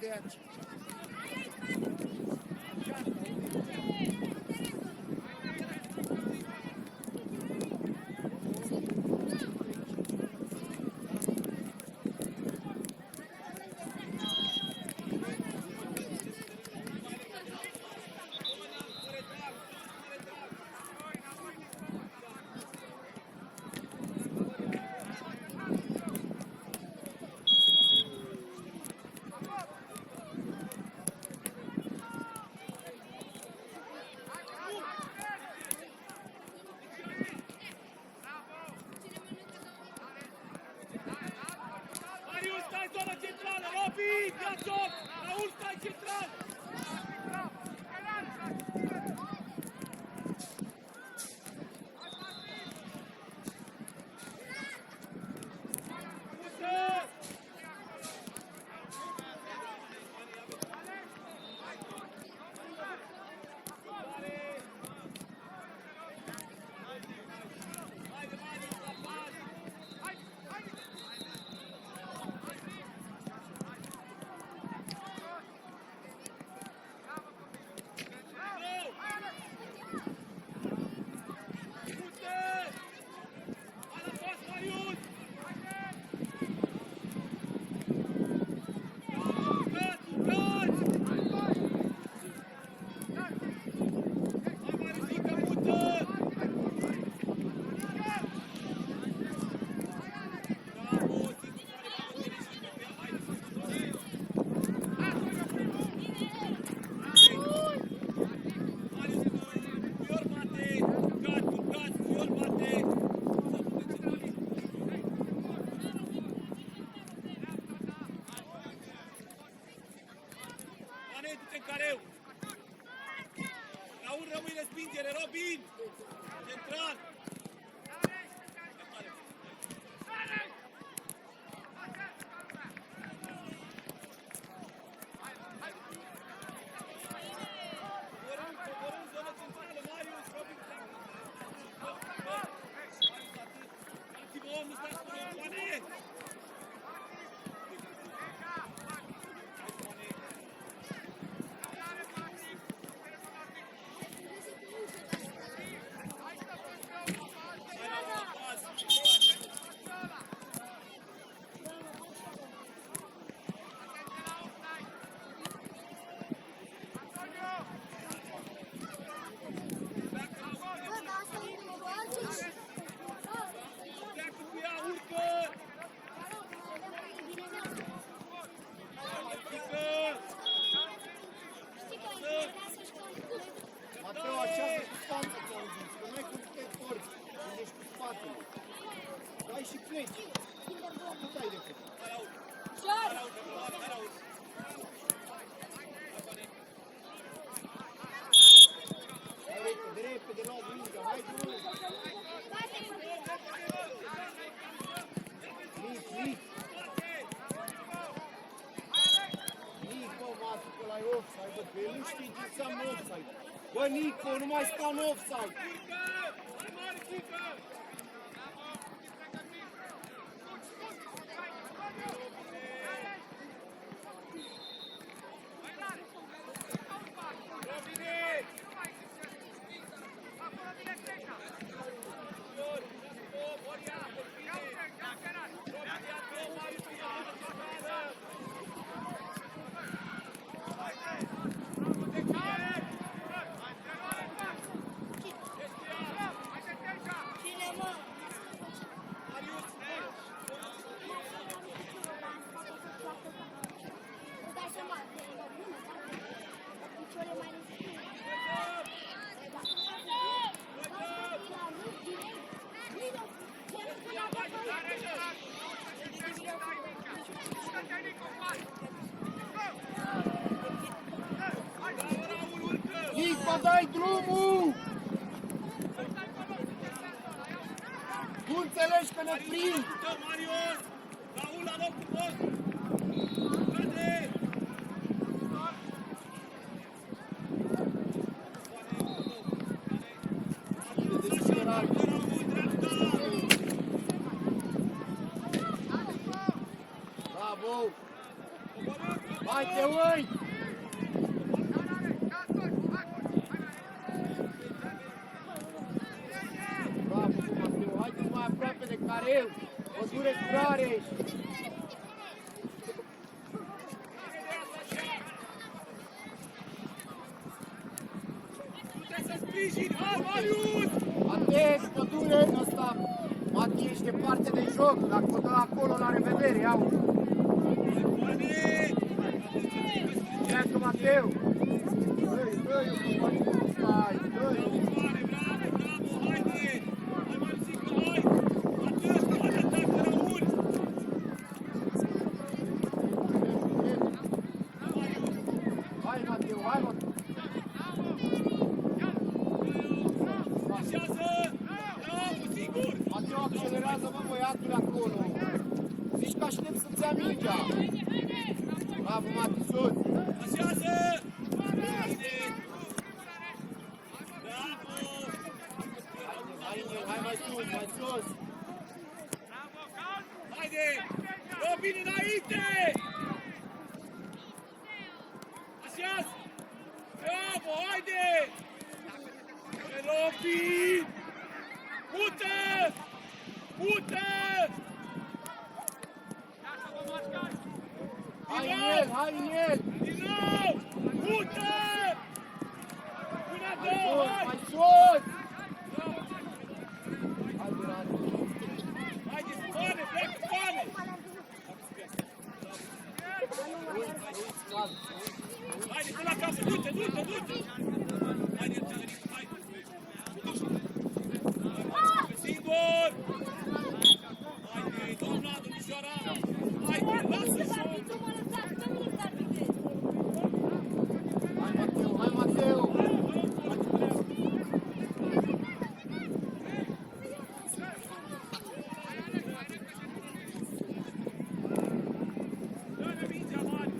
de aici. Raul, stai central! Raul, rămâi respingere, Robin! Central! Coborâm zonă centrală, Marius, Robin! Dați-vă om, nu stați cu el, Pane! Mateo, această distanță te auziți, că nu ai cum să te torci, când ești cu spatele. Dai și pleci. Nu dai decât. Repede, repede, nu vingă, hai drum. Nico, mată, că ăla e offside, bă, că el nu știe ce înseamnă offside. Bă, Nico, nu mai sta în offside. Nico, dai drumul! Nu înțelegi că ne prind! Marius! Raul la locul vostru! Cade! Bravo! Coborâm! Hai, te uiți! Bravo, Mateu, haide mai aproape de Carel! O dure curare! Atent, pădure, ăsta, Mati, ești departe de joc, dacă o dă acolo, la revedere, iau! Iată, Mateu! Dă-i, stai, dă-i! Hai, Mateu, hai, Mateu! Mateu, accelerează, mă, băiatul acolo! Zici că aștept să-ți ia mingea! Bravo, Mati, sus! Așează! Hai mai sus, mai sus! Haide! Robin înainte! Așează! Bravo, haide! Robin! Pută! Pută! Hai în el, hai în el! Din nou! Pută! Până a Mai două, sus, hai! mai sus! Hai, Duran! Haide, spane, pleacă, spane! Uiți, clar! Haide, până la casă, du-te, du-te, du-te! Haide, hai! Singur! Haide, doamna, domnișoara! Haide, lasă jocul! Hai, Mateu, hai, Mateu! Dă-ne mingea, mare!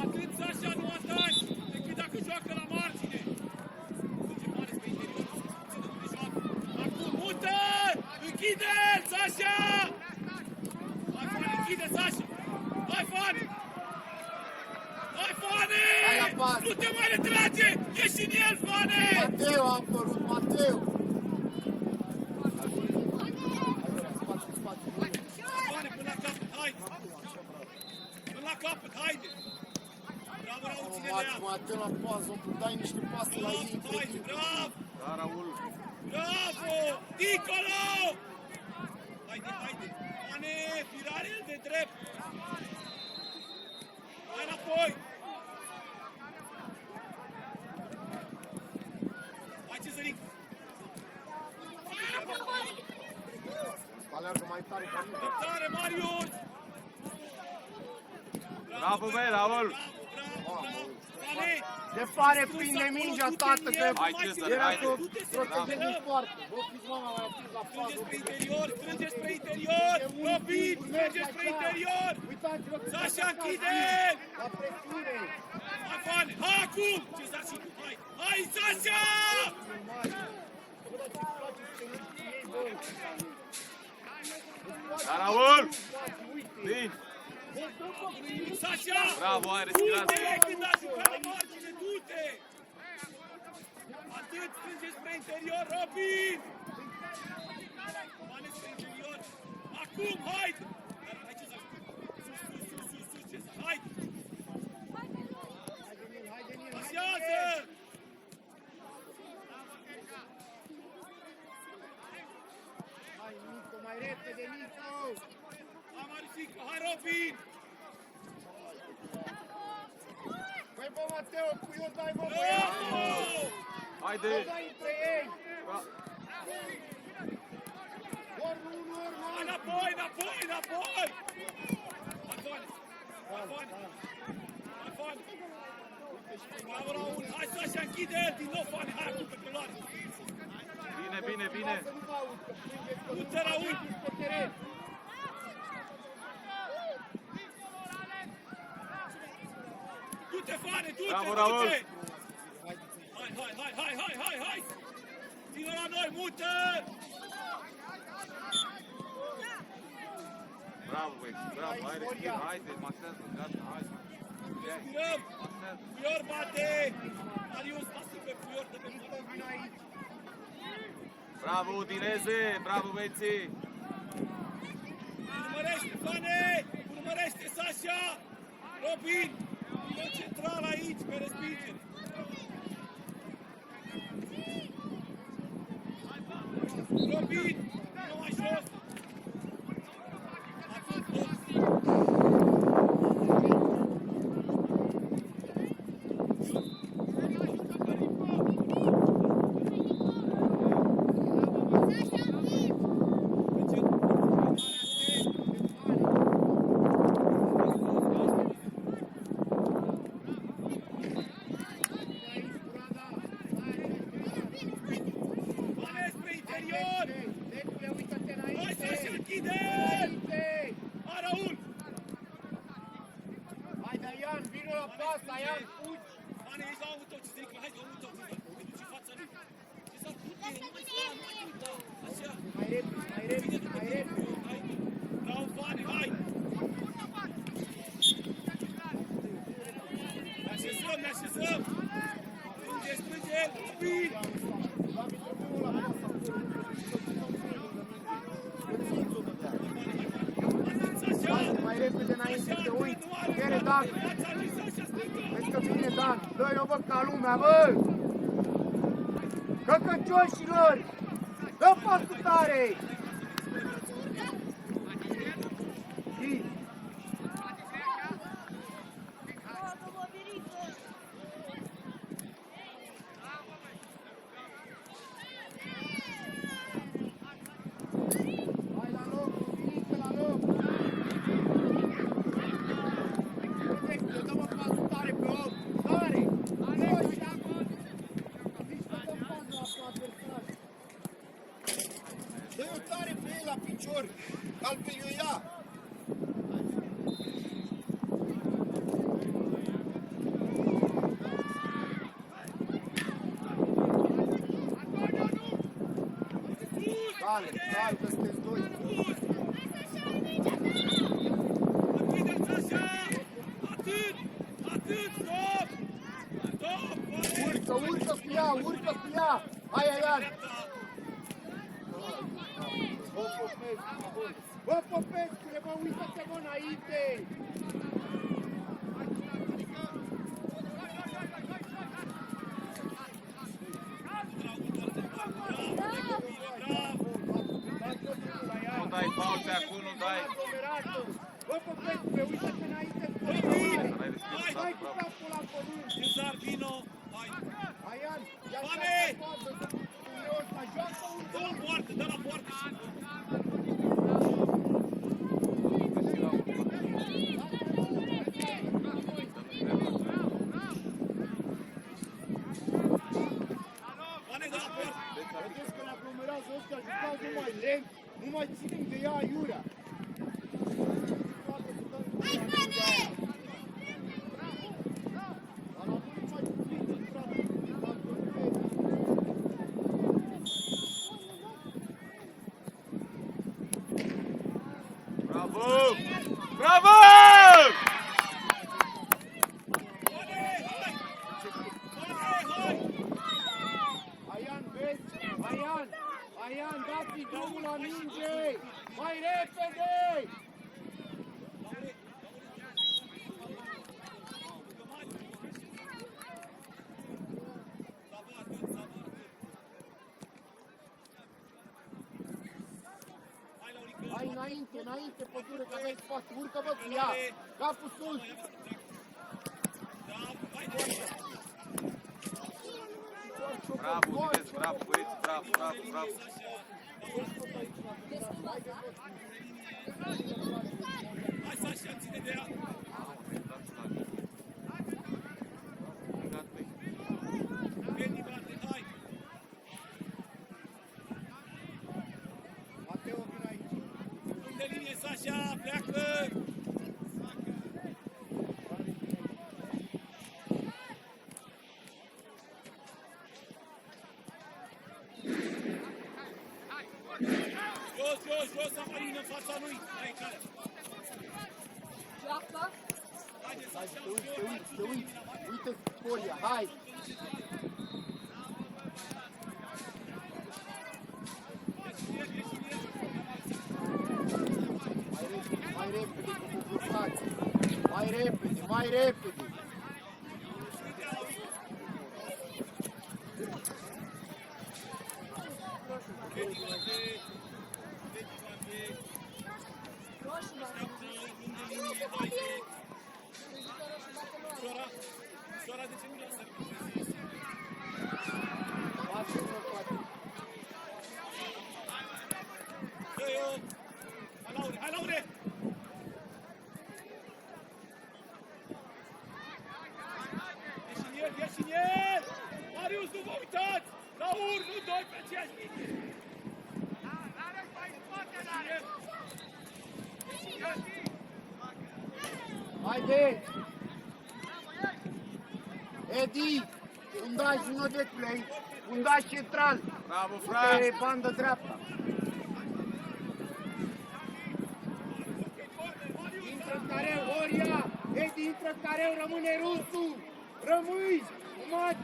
Atât Sasha nu ataci, decât dacă joacă la margine. Duce mare spre interior, țină de joacă. Acum mută! Închide, Sasha! Hai, Fane, închide, Sasha! Hai, Fane! Hai, Fane! Hai la pas! Nu te mai retrage! Ieși în el, Fane! Mateu a apărut, Mateu! Spațiu, Fane, până la capăt, hai! Până la capăt, haide! Bravo, Raul, ține de ea! Mateu la pază, dai niște pase la ei. Bravo, haide, bravo! Da, Raul. Bravo! Nicolo! Haide, haide! Fane, firare el de drept! Hai înapoi! Hai, Cezăric! Alergă mai tare ca mine. Tare, Marius! Bravo, băi, Raul! Bravo, bravo! Fane! De pare prinde mingea, tată, că Hai, Cezar, era haide. să o protejezi din foarte. Vă fiți mama mai atins la Strânge fază. spre interior, strânge spre interior! Robin, strânge spre interior! Uitați-vă că Sasha, închide! la presiune. Hai, Fane! Hai acum! Cezar și tu, hai! Hai, Sasha! Da, Raul! Bine! Sasha! Bravo, ai respirat. Du-te când a jucat la margine, du-te! Atât, strânge spre interior, Robin! Fane spre interior! Acum, haide! Hai, Cezar! Sus, Cezar! Haide! Așează! Hai, Nico, mai repede, Nico! Hai, Marifico! Hai, Robin! Păi, bă, Mateo, cu eu dai, bă, băiatul! Bravo! Haide! Dai între ei! Ori unul, ori Hai, altul! înapoi! Hai, Fane! Hai, Fane! Bravo, Raul! Hai, Sasha, închide el din nou, Fane! Hai, acum pe culoare! Bine, bine! Să nu vă aud, că prindeți că Du-te, Raul! pe teren! Du-te, Fane, du-te, Bravo, Raul! du-te! Hai! Ține la noi, mută! Bravo, băieți, bravo, hai, respir, haide, masează, gata, hai. Respirăm! Masează. Puior bate! Marius, lasă pe Puior de pe Vito, vino aici. Bravo, Udineze, bravo, băieții. Urmărește, Fane! Urmărește, Sasha! Robin! Vino central aici, pe respingere! Robin! Vino mai jos! Atât, box! Fane spre interior! Decule, uită-te Hai, înainte. Sasha, închide! Înainte. Hai, Raul! Haide, Ian, vino la pasă, Ian, fugi. Fane, ești la auto, ce zic, hai, auto, te duci în fața lui. Ce s-a făcut? Nu mai sta, nu mai uita. Așa. Mai repede, mai repede, mai repede. Hai, bravo, Fane, hai! Ne așezăm, ne așezăm! Strânge, strânge! Robin! Doamne, trebuie la pasă acolo. Îți o dădea. Atât, Sasha! Haide, mai repede înainte, te uiți. Chiere, Dan. Fața lui Sasha, stângă! Vezi că vine Dan. Dă-i-o, bă, ca lumea, bă! Căcăcioșilor! Dă pasul tare! Zi. Hai la loc, Vinică, la loc! Vedeți, dă-mă pasul tare pe om! Tare! Dă-i! Zici că dăm pasul la adversar! Dă-i-o tare pe el la picior, că altfel eu ia! Cale, cale, că sunteți doi! Închide-l, Sasha! Atât! Atât! Stop! Stop! Fane! Urcă, urcă cu ea, urcă cu ea! Hai, Ian! Bă, Popescu, bă, Popescule, bă, uită-te, bă, înainte! Nu dai faul pe acolo, nu dai. Bă, Popescule, uită-te înainte! Robin! Hai, respir, Hai bravo, cu bravo. capul la pământ! Cezar, vino! Hai! Hai, Ian, ia Fane! ăsta, joacă un Dă la poartă, dă la poartă! Fane, dă la poartă! Vedeți că ne aglomerează ăștia, jucați numai lent, nu mai ținem de ea aiurea. Hai, Fane! Dar la voi nu mai puțin, frate, dacă vezi. Bravo! Bravo! Fane, hai! Fane, hai! Aian, vezi? Aian, dați-i drumul la minge! Mai repede! Hai înainte, pădure, că aveți spațiu. Urcă, bă, cu ea! Capul sus! Bravo, Udineze, bravo, băieți, bravo, bravo, bravo. Hai, Sasha, ține de ea! Veni, bate, hai! Mateo, vin aici. Unde linie, Sasha, pleacă! Jos, jos! jos, Amarin, în fața lui. Hai, care? Joacă. Haideți, Hai, așa, te uiți, te uiți, te uiți. Uite Colia, hai. Mai repede, că vă blocați. Mai repede, mai repede. Sora, de ce nu l-a sărit? Lasă-mă, frate. Hai, Laure! Ieși în el! Marius, nu vă uitați! Laur, nu doi pe aceeași linie! Haide! Edi! Fundaș nu de play, fundaș central, Bravo, pe Franz! bandă dreapta. Intră în careu, Horia! Edi, intră în careu, rămâne rusul! Rămâi! Umat!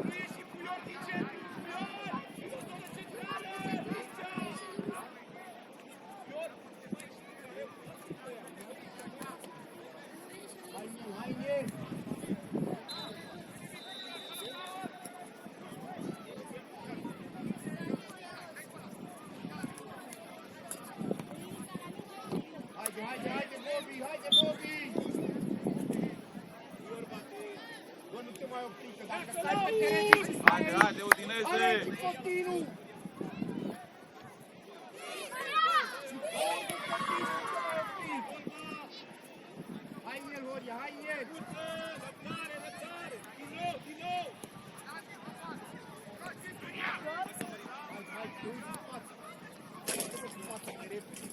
Nu ieși cu Ior din centru! Ior! E o zonă centrală! Ior! Hai, Nel! Haide, Bobby, haide, Bobby! Bă, nu te mai opri, că dacă stai pe teren și stai Haide, aici, haide, Udinese! alegi și continuu! Hai el, Horia, hai el! Răbdare! Din nou! Hai, te uiți în față! Hai-te în față, mai repede!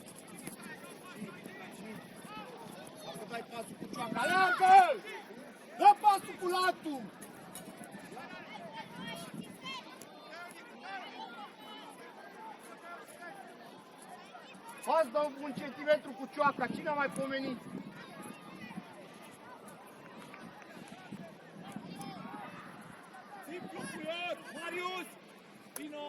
Dacă dai pasul cu cioaca, aleargă-l! Dă pasul cu latul! Azi dau un centimetru cu cioaca, cine a mai pomenit? Simplu cu Ior! Marius! Vino!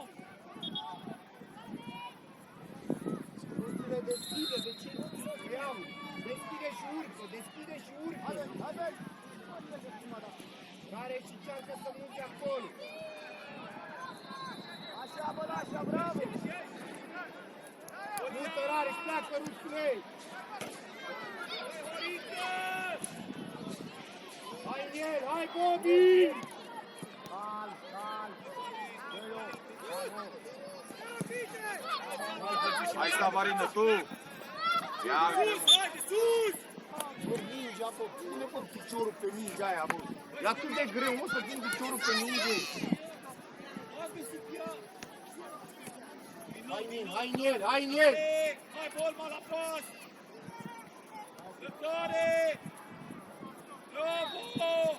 Ruțile deschide, de ce nu se iau? Deschide și urcă, deschide și urcă! Haide! Care și cearcă să multe acolo! Așa, bă, așa, bravo! Multă rare, își pleacă ruțile! Hai în el, hai Bobby! Cal, Hai, Stavarină, tu! Ia, Sus! Haide, sus! Bă, mingea, bă, pune bă piciorul pe mingea aia, bă. E atât de greu, mă, să pun piciorul pe minge. Hai în el, hai în el! Hai, Bolma, la pas! Răbdare! Bravo!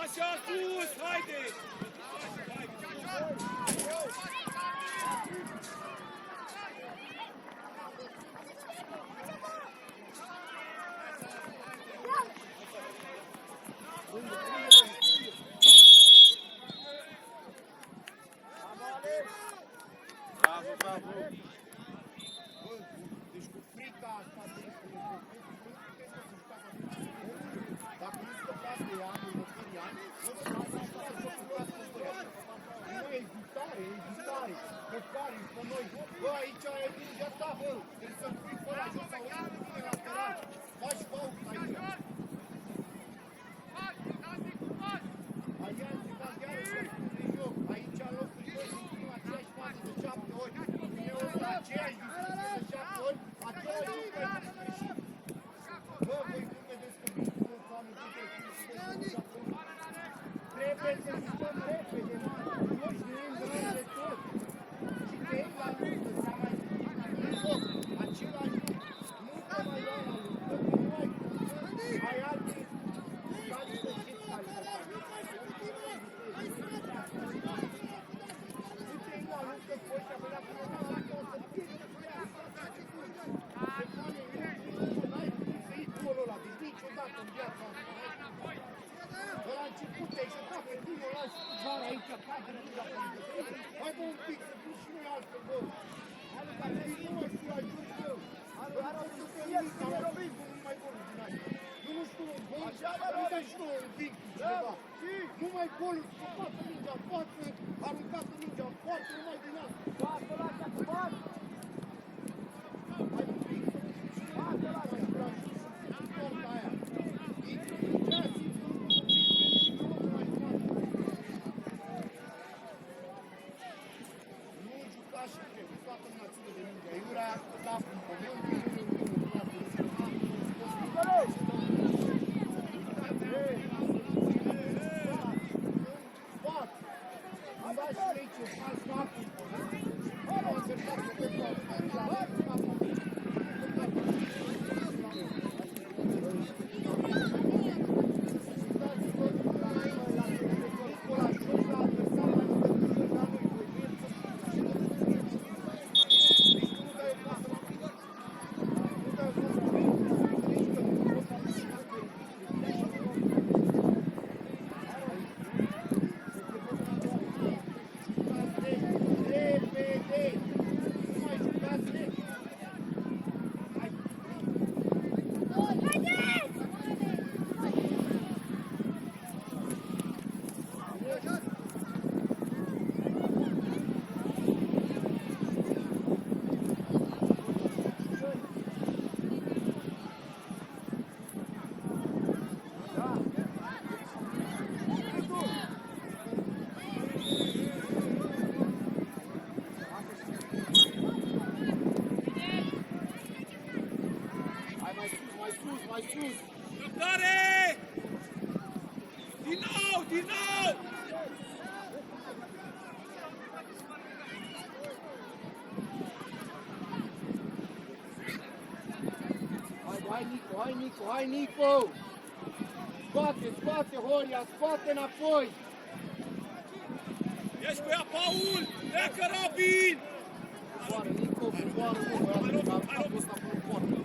Așa, sus! Haide! bravo, bravo! Deci cu frica asta, dacă nu scăpați de ea, în următorii ani, nu să nu e ezitare, pe care, pe noi, bă, aici e mingea ta, bă, trebuie să-l pui pe ăla jos, sau unul bine lateral, faci fault aici. Aici se va chiar să de joc, aici în locul 2 să fim aceeași fază de 7 ori, vine ori aceeași discuție de 7 ori, aceeași lucru ai fost greșit. Bă, voi cum vedeți că bine cum am întâlnit trebuie să jucăm repede, mă, noi știm rău de tot. Și de ei la luptă, s-a mai zis, niciodată în viața asta. De la început te-ai jucat pe tine, o lași vara aici, cade mingea pe mine. Hai bă un pic, să pun și noi altfel, bă. Nu mă știu, ajut eu. Arău să te uiți, nu mai golul din aia. Eu nu știu, un gol, nu dai și noi un pic, ceva. Nu mai golul, scăpată mingea în față, aruncată mingea în față, nu mai din asta. Bată la așa, bată! Hai un pic, bată la așa, bată! Porta aia. Ce-a simțit un pic, nu mai poate. Nu juca și trebuie, toată lumea ține de mingea. Iurea, da, în pământ, mai sus! Răbdare! Din nou, din nou! Hai Nico, hai Nico, hai Nico! Scoate, scoate Horia, scoate înapoi! Ești cu ea, Paul! Pleacă, Robin! Coboară Nico, coboară, băiatul, că a fost acolo poartă.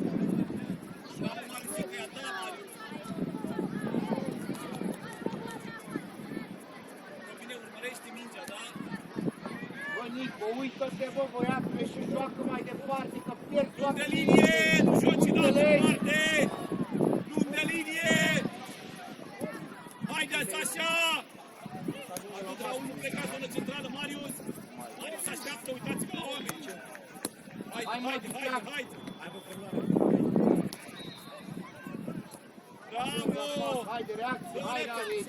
Bă, Nico, uită-te, bă, băiatule, și joacă mai departe, că pierd toată De linie! Nu joci în altă parte! Lung de linie! Haideți așa! Atât la unul plecat zonă centrală, Marius! Marius așteaptă, uitați-vă la oameni! Haide! Bravo! Haide, reacție, hai, David!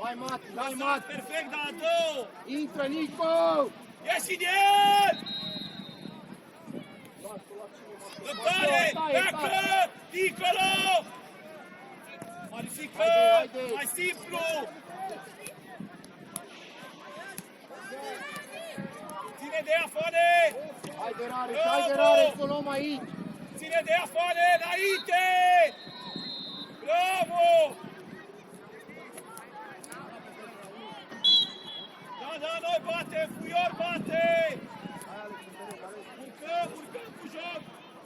Hai, Mati, hai, Mati! Perfect, dar a două! Intră, Nico! Ieși din el! Răbdare! Pleacă! Dincolo! Magnifică! Mai simplu! Ține de ea, Fane! Haide, Rare, să o luăm aici! Ține de ea, Fane, înainte! Bravo! Da, noi batem, Fuior bate! Urcăm cu joc!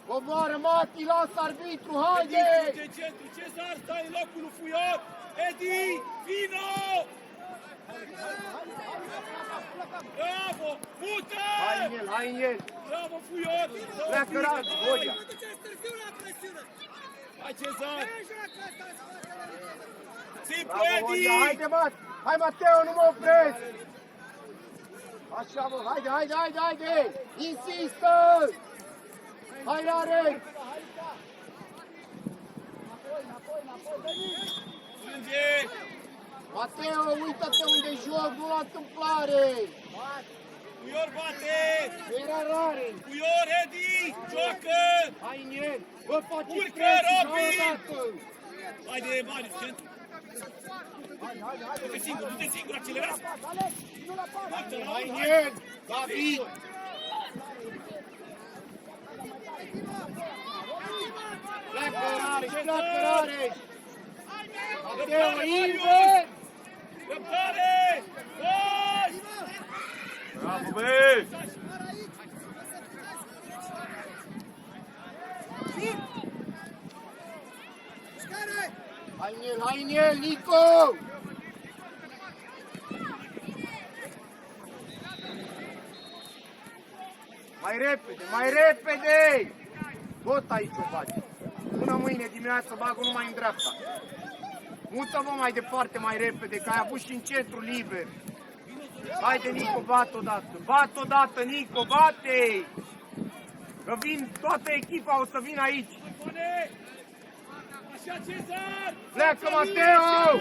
Coboară, Mati, lasă arbitru, haide! De centru, Cezar stai în locul lui Fuior! Edi, vino! Bravo! Mută! Hai în el! Bravo, Fuior! Pleacă, Radu, Horia! Hai, Cezar! Simplu, Bravo, Edi! Horia, haide, Mati! Hai, Mateo, nu mă opresc! Așa, bă, haide! Insistă! Hai, Rare! Strânge! Mateo, uită-te unde joc, nu la întâmplare! Fuior bate! Era Rare! Fuior, Edi! Joacă! Hai în el! Bă, faceți Urcă, presiune Robin! odată! Haide, Marius, centru! Du-te singur, accelerează! Hai în el! David! Pleacă Rare! Mateo, invers! Răbdare! Gol! Bravo, băi! Scară! Hai în el, Nico! Mai repede! Tot aici o faci. Până mâine dimineață bagă numai în dreapta. Mută-vă mai departe, mai repede, că ai avut și în centru liber. Haide, Nico, bat odată. Bat odată, Nico, bate! Că vin, toată echipa o să vină aici. Așa, Cezar! Pleacă, Mateo!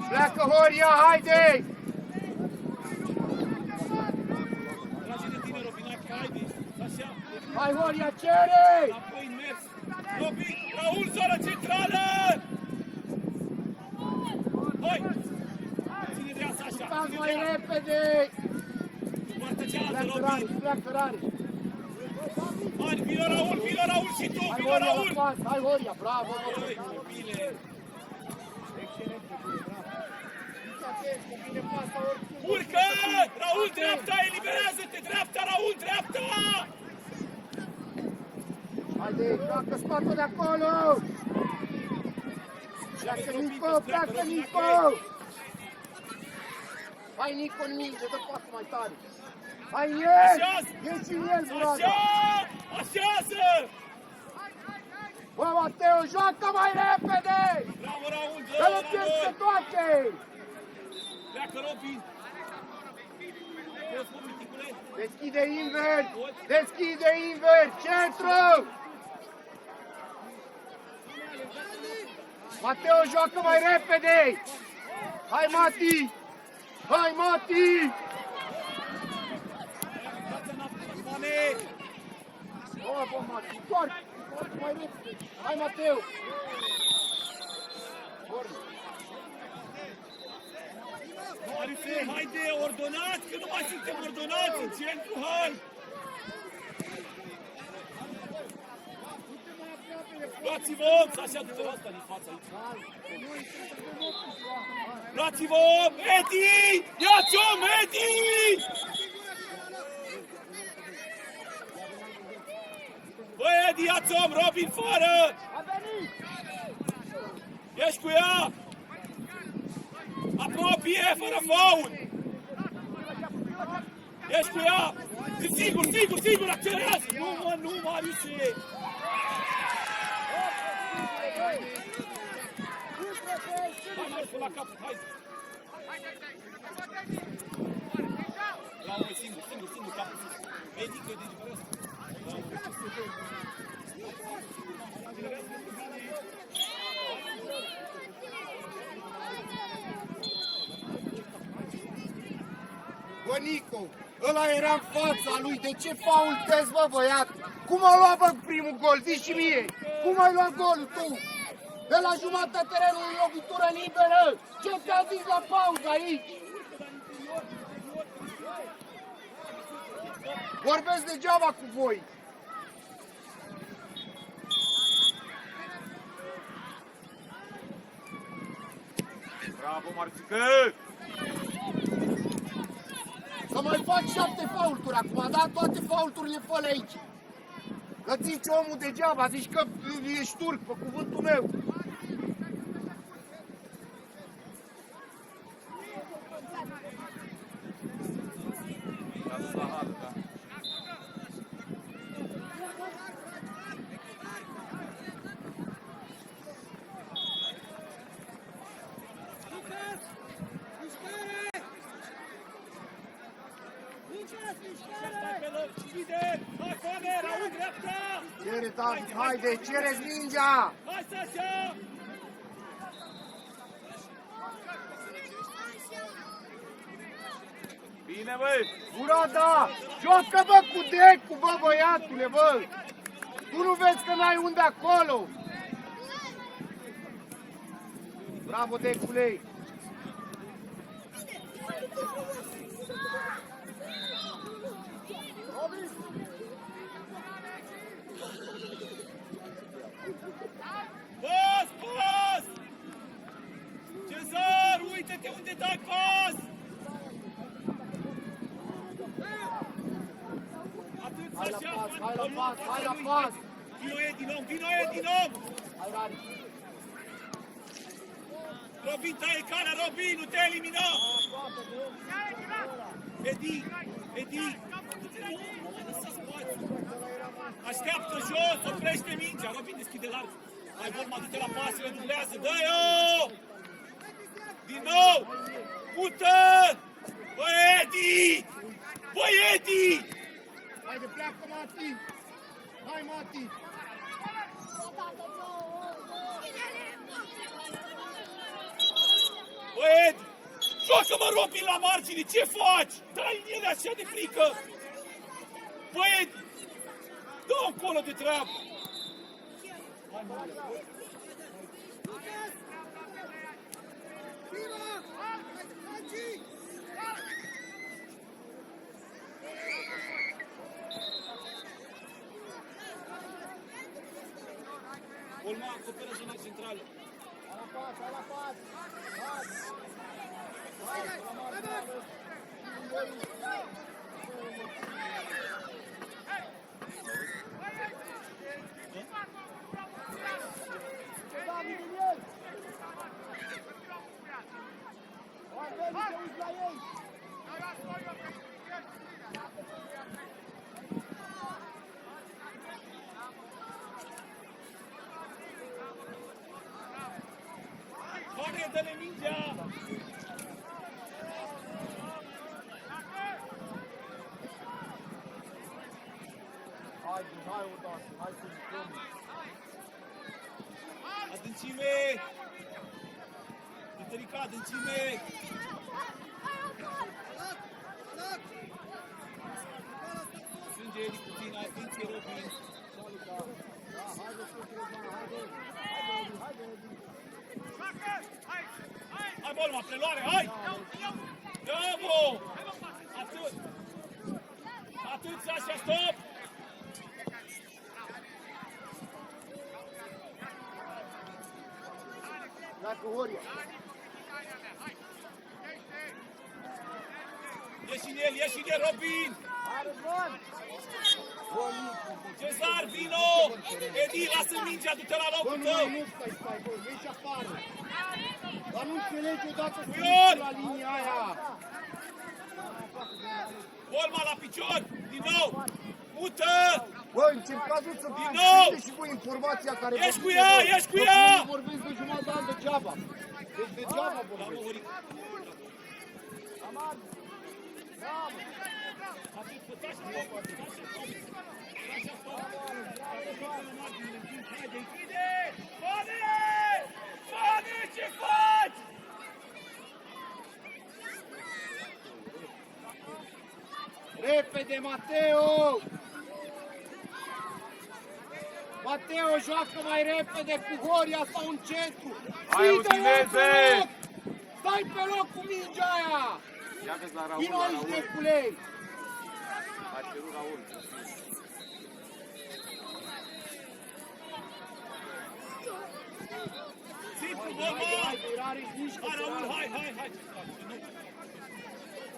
Pleacă, Horia, haide! Trage de tine, Robinac, haide! Așa! Hai, Horia, cere! Apoi în mers! Robin, Raul, zona centrală! Hai! Ține de asta așa! Fac mai repede! Partea cealaltă, Pleacă Rare, Robin! pleacă Rare! Hai, vină Raul și tu! Hai, Vină Horia, Raul! la pas! Hai, Horia, bravo! Băi, bine! Urcă! Raul, dreapta! Eliberează-te! Dreapta, Raul, dreapta! Haide, pleacă spatul de acolo! Pleacă Nico, pleacă Nico! Hai Nico în minge, dă pasul mai tare! Hai în el! Ieși în el, Burada! Așa! Așează! Bă, Mateo, joacă mai repede! Bravo, Raul! Că le pierzi pe toate! Pleacă, Robin! Poți, Popiticule? Deschide invers! Deschide invers! Centru! Mateo, joacă mai repede! Hai, Mati! Hai, Mati! Bă, Mati, întoarce! Întoarce mai repede! Hai, Mateo! Marife, haide, ordonați, că nu mai suntem ordonați în centru, hai! Luați-vă om! Așa, du-te la asta din fața aici. Luați-vă om! Edi! Ia-ți om, Edi! Băi, Edi, ia-ți om! Robin, fără! Ești cu ea! Apropie, fără faul! Ești cu ea! Sigur, accelerează! Nu, Mariuse! Hai, Marius, la cap, hai! Ia-o, singur, capul sus! Medică, deliberează! Bă, Nico, ăla era în fața lui, de ce faultezi, bă, băiat? Cum a luat, bă, primul gol? Zi și mie! Cum ai luat golul tu? De la jumătatea terenului, lovitură liberă! Ce te-a zis la pauză aici? Vorbesc degeaba cu voi! Bravo, Marțică! Să mai fac 7 faulturi acum, da? Toate faulturile fă aici. Că zici omul degeaba, zici că ești turc, pe cuvântul meu. Lasă la hală, da? Raul, dreapta! Cere, David, haide, cereți mingea! Hai, Sasha! Bine, băi! Burada! Joacă, bă, cu Decu, bă, băiatule, bă! Tu nu vezi că n-ai unde acolo? Bravo, Decule! Pas! Cezar, uite-te unde dai pas! Atât, Hai la Sasha, pas, faci hai la golul, pas, faci hai la lui. pas! Vino Ed din om! Robin, taie calea, Robin, nu te elimina! Edi! Nu mai lăsa spațiu! Așteaptă jos, oprește mingea! Robin, deschide larg! Hai, Vorma, du-te la pasele, dublează, dă-i-o! Din nou! Mută! Băi, Edi! Băi, Edi! Haide, pleacă, Mati! Hai, Mati! Băi, Edi! Joacă-mă, Robin, la margine! Ce faci? Dai în ele așa de frică! Băi, Edi! Dă-o încolo de treabă! Hai, mă, Olma, acoperă zona centrală. Hai la pas! Vane, dă-le mingea! Hai, Udas, hai să jucăm! Adâncime! Vitărica, adâncime! Strânge Edi puțin, atenție, Robin! Hai, Bolma, preluare, hai! Dă-mă! Atât! Atât, Sasha, stop! Dacă Horia! Ieși în el, Robin! Are bani! Cezar, vino! Edi, lasă mingea, du-te la locul tău! Nu stai, bă, ieși afară! Dar nu înțelegi odată să Ion! la linia aia! Bolma la picior, din nou! Mută! Bă, încercați să Din nou! fiți și voi informația care... Ieși cu ea, ieși cu ea! Nu vorbiți de jumătate de an degeaba! Deci degeaba vorbiți! Vane, ce faci? Repede, Mateo! Mateo, joacă mai repede cu Horia sau în centru! Hai, Ții de Udineze! loc pe loc! Stai pe loc cu mingea aia! Ia vezi la Raul, Vino la aici, Raul. Necule! Ai cerut Raul. Țipul, Haide, Bolma! haide, Iraris, mișcă! Hai, Raul, hai!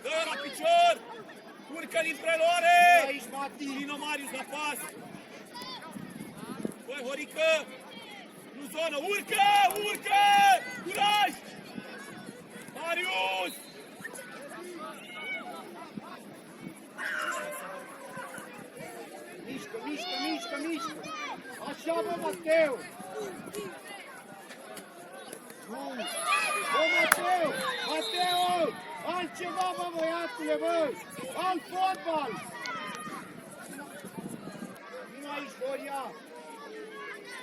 Dă la picior! Urcă-l în preluare! Aici, Mati! Lino Marius la pas! Băi, Horică! Nu zonă! Urcă! Curaj! Marius! Mișcă! Așa, bă, Mateo! Bă, Mateo! Altceva, bă, băiatule, bă! Alt fotbal! Vino aici, Horia!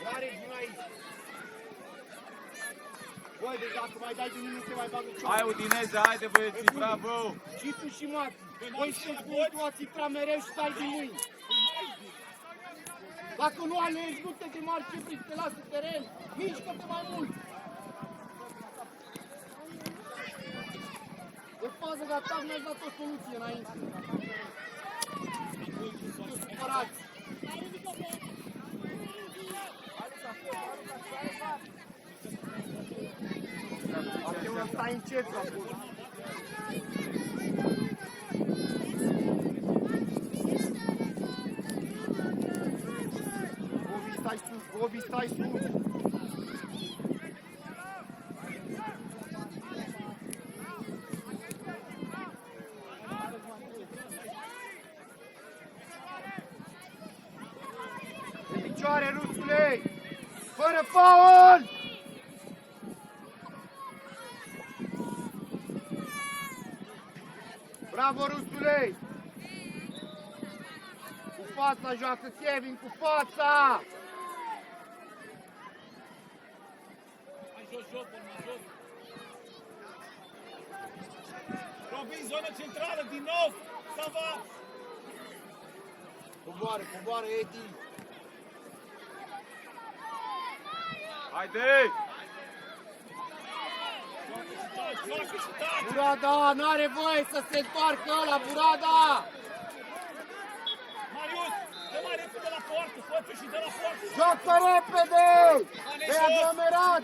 Iraris, vino aici! Băi, deci dacă mai dai de minute, mai bagă cioară. Hai, Udineze, haide băieții, bravo! Și tu și Mati. Voi sunteți punctuați tra mereu și stai din mâini. Dacă nu alegi, nu te demarci, te lasă teren. Mișcă-te mai mult. De fază de atac mi-ați dat o soluție înainte. Nu supărați. Mateo, stai încet acolo. Bobby, stai sus. În picioare, Rusule! Fără faul! Bravo, Rusule! Cu fața joacă Kevin, cu fața! Hai jos, jos. Robin, zonă centrală, din nou! Sava! Coboară, Edi! Haide! Joacă și taci! Burada, n-are voie să se întoarcă ăla, Burada! Marius, dă mai repede la poartă, fă-ți și dă la poartă! Joacă repede! E aglomerat!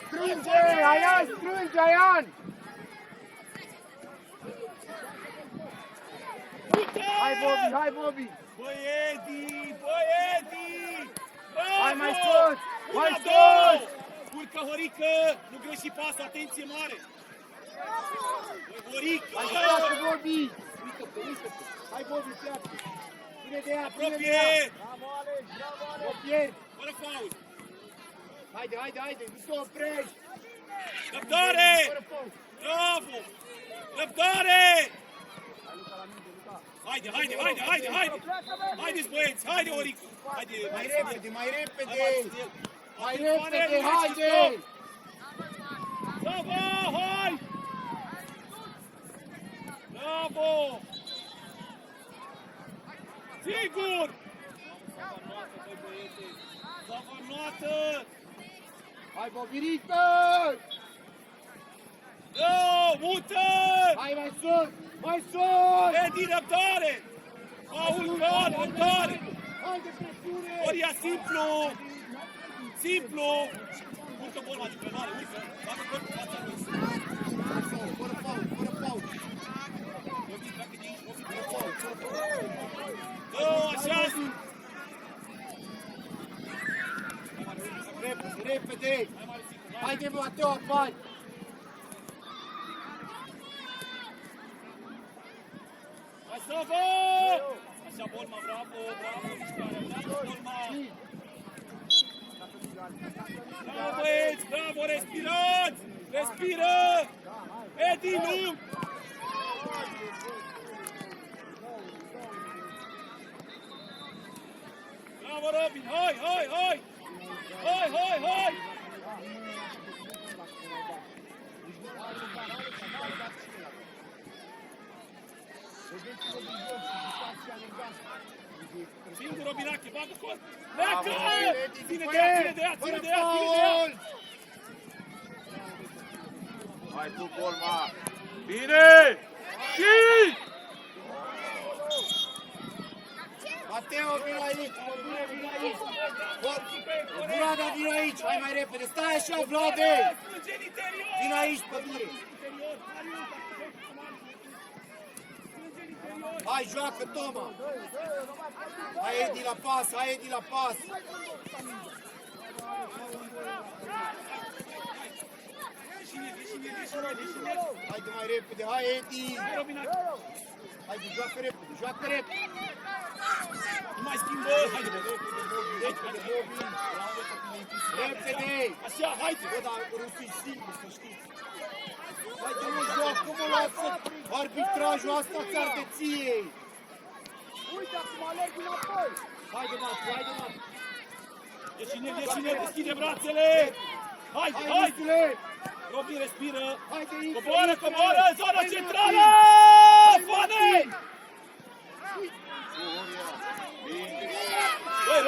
Strânge, Aian, strânge, Aian! Uite! Hai, Bobby! Băi, Edi! Bravo! Hai mai sus! Mai Una, sus! două! Urcă, Horică! Nu greși pasul, atenție mare! Băi, Horică! Hai, pleacă, Bobby! Uită-te! Hai, Bobby, pleacă! Ține de ea, ține de ea! Apropie! O pierd! Fără faul! Haide, nu te oprești! Răbdare! Fără faul! Bravo! Răbdare! Haide! Haideți, băieți! Haide, Horică! Haide! Mai repede! Mai repede, Manel, haide! Bravo, hai! Bravo! Sigur! Savanoată! Hai, Bobirică! No, mută! Hai, mai sus! Edi, răbdare! Paul, răbdare! Haide, presiune! Oria, simplu! Urcă bolma din plenare, urcă! Bagă corpul fața lui! Fără faul! Robi, dacă de aici, Robi, fără faul! No, așa! Repede! Haide, Mateo, apari! Hai să vă! Așa, Bolma, bravo, mișcarea, bravo, Bolma! Bravo, băieți, bravo, respirați! Respiră! Edi, nu! Bravo, Robin, hai! Singur Robinache, bagă col! Pleacă! Ține de ea! Hai tu, Bolma! Bine! Și! Mateo, vino aici! Vino aici! Burada, vino aici! Hai mai repede! Stai așa, Vlade! Vino aici, pădure! Hai, joacă, Toma! Hai, Edi, la pas! Haide mai repede, hai, Edi! Haide, joacă repede! Nu mai schimbă! Haide, bă! Repede! Așa, haide! Bă, dar rusul e simplu, să știți! Haide, mă, joacă, mă, lasă! Arbitrajul asta ți-ar de ție! Uite, acum alergi înapoi! Haide, Mati! Ieși în el, deschide brațele! Hai! Robin, respiră! Coboară! Zona centrală! Fane! Băi,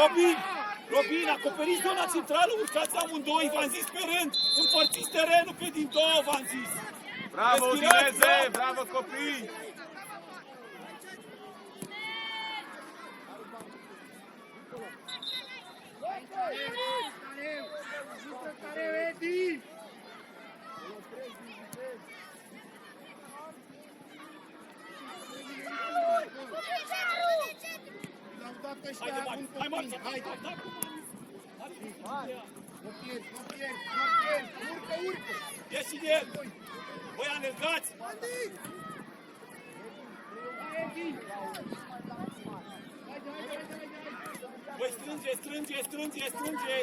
Robin, acoperiți zona centrală, urcați amândoi, v-am zis pe rând, împărțiți terenul pe din două, v-am zis. Bravo, Udineze! Bravo, copii! Edi! Haide, Marci! Haide! Nu pierzi, nu pierzi, nu pierzi. Urcă, urcă. Ieși de el! Voi alergați! Voi strânge, strânge, strânge, strânge!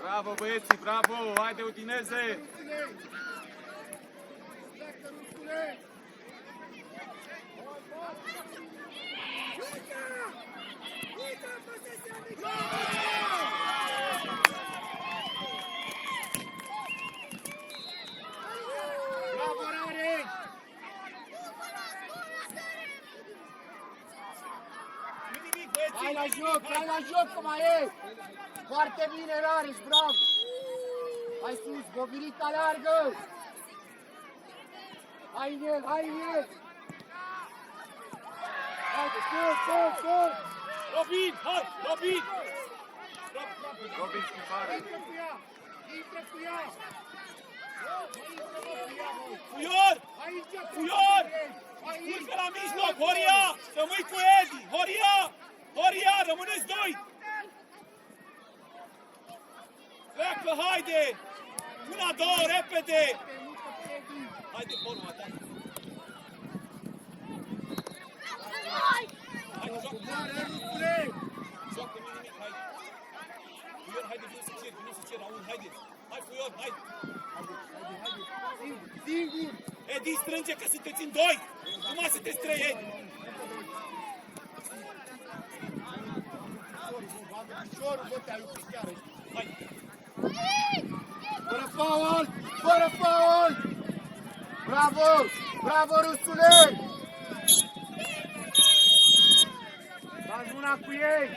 Bravo băieții, bravo! Haide Udineze! Bravo, Rareș! Nu nimic, băieții! Hai la joc, hai la joc că mai e! Foarte bine, Rareș, bravo! Hai sus, Bobilita largă! Hai în el, hai în el! Haide, sus, sus, sus! Robin, hai, Robin! Robin schimbare! Intră cu ea! Intră cu ea! Puior! Aici, Puior! aici! Urcă la mijloc, Horia! Rămâi cu Edi! Horia! Horia, rămâneți doi! Pleacă, haide! Una, două, repede! Haide, bonul, atac! Haide, joacă! Joacă, nu nimic, haide! Puior, haide, vine să cer, Raul, haide! Hai, Puior, haide! Singur! Edi, strânge că sunteți în doi! Nu mai sunteți trei, Edi! Piciorul, bă, te-ai lupit chiar. Hai! Fără faul! Fără faul! Bravo! Bravo, Rusule! Dați mâna cu ei!